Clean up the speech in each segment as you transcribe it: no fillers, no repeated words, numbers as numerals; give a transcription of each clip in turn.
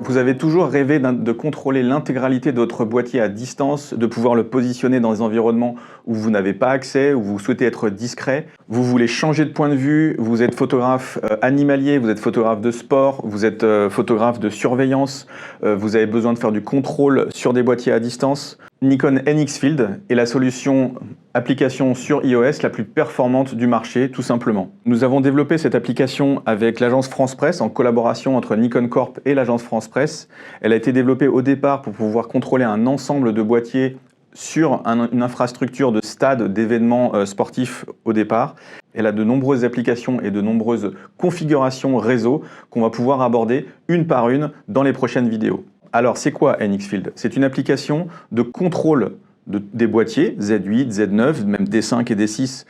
Vous avez toujours rêvé de contrôler l'intégralité de votre boîtier à distance, de pouvoir le positionner dans des environnements où vous n'avez pas accès, où vous souhaitez être discret. Vous voulez changer de point de vue, vous êtes photographe animalier, vous êtes photographe de sport, vous êtes photographe de surveillance, vous avez besoin de faire du contrôle sur des boîtiers à distance. Nikon NX Field est la solution application sur iOS la plus performante du marché, tout simplement. Nous avons développé cette application avec l'agence France Presse en collaboration entre Nikon Corp et l'agence France Presse. Elle a été développée au départ pour pouvoir contrôler un ensemble de boîtiers sur une infrastructure de stade d'événements sportifs au départ. Elle a de nombreuses applications et de nombreuses configurations réseau qu'on va pouvoir aborder une par une dans les prochaines vidéos. Alors, c'est quoi NX Field? C'est une application de contrôle des boîtiers Z8, Z9, même D5 et D6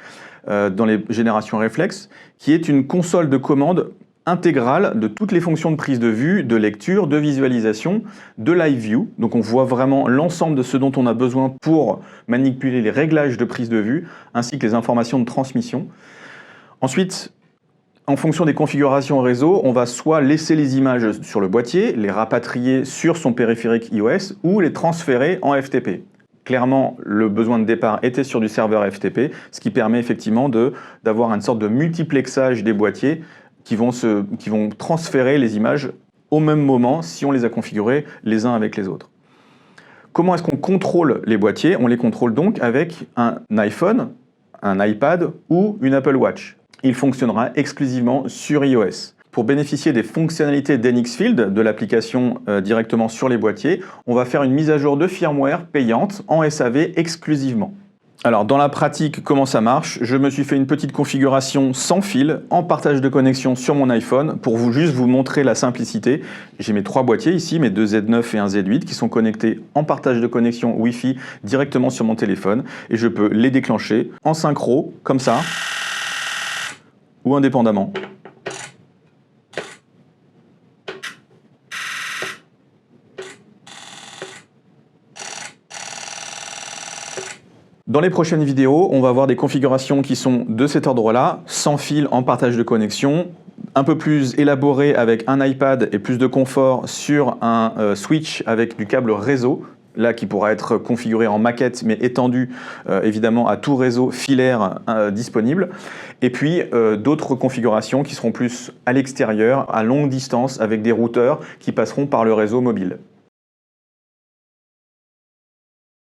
dans les générations réflexes, qui est une console de commande intégrale de toutes les fonctions de prise de vue, de lecture, de visualisation, de live view. Donc on voit vraiment l'ensemble de ce dont on a besoin pour manipuler les réglages de prise de vue, ainsi que les informations de transmission. Ensuite, en fonction des configurations réseau, on va soit laisser les images sur le boîtier, les rapatrier sur son périphérique iOS ou les transférer en FTP. Clairement, le besoin de départ était sur du serveur FTP, ce qui permet effectivement d'avoir une sorte de multiplexage des boîtiers qui vont transférer les images au même moment si on les a configurés les uns avec les autres. Comment est-ce qu'on contrôle les boîtiers? On les contrôle donc avec un iPhone, un iPad ou une Apple Watch. Il fonctionnera exclusivement sur iOS. Pour bénéficier des fonctionnalités d'NX Field, de l'application directement sur les boîtiers, on va faire une mise à jour de firmware payante en SAV exclusivement. Alors dans la pratique, comment ça marche? Je me suis fait une petite configuration sans fil, en partage de connexion sur mon iPhone, pour juste vous montrer la simplicité. J'ai mes 3 boîtiers ici, mes 2 Z9 et un Z8, qui sont connectés en partage de connexion Wi-Fi directement sur mon téléphone, et je peux les déclencher en synchro, comme ça, ou indépendamment. Dans les prochaines vidéos, on va voir des configurations qui sont de cet ordre-là, sans fil, en partage de connexion, un peu plus élaboré avec un iPad et plus de confort sur un switch avec du câble réseau, là qui pourra être configuré en maquette mais étendu évidemment à tout réseau filaire disponible. Et puis d'autres configurations qui seront plus à l'extérieur, à longue distance, avec des routeurs qui passeront par le réseau mobile.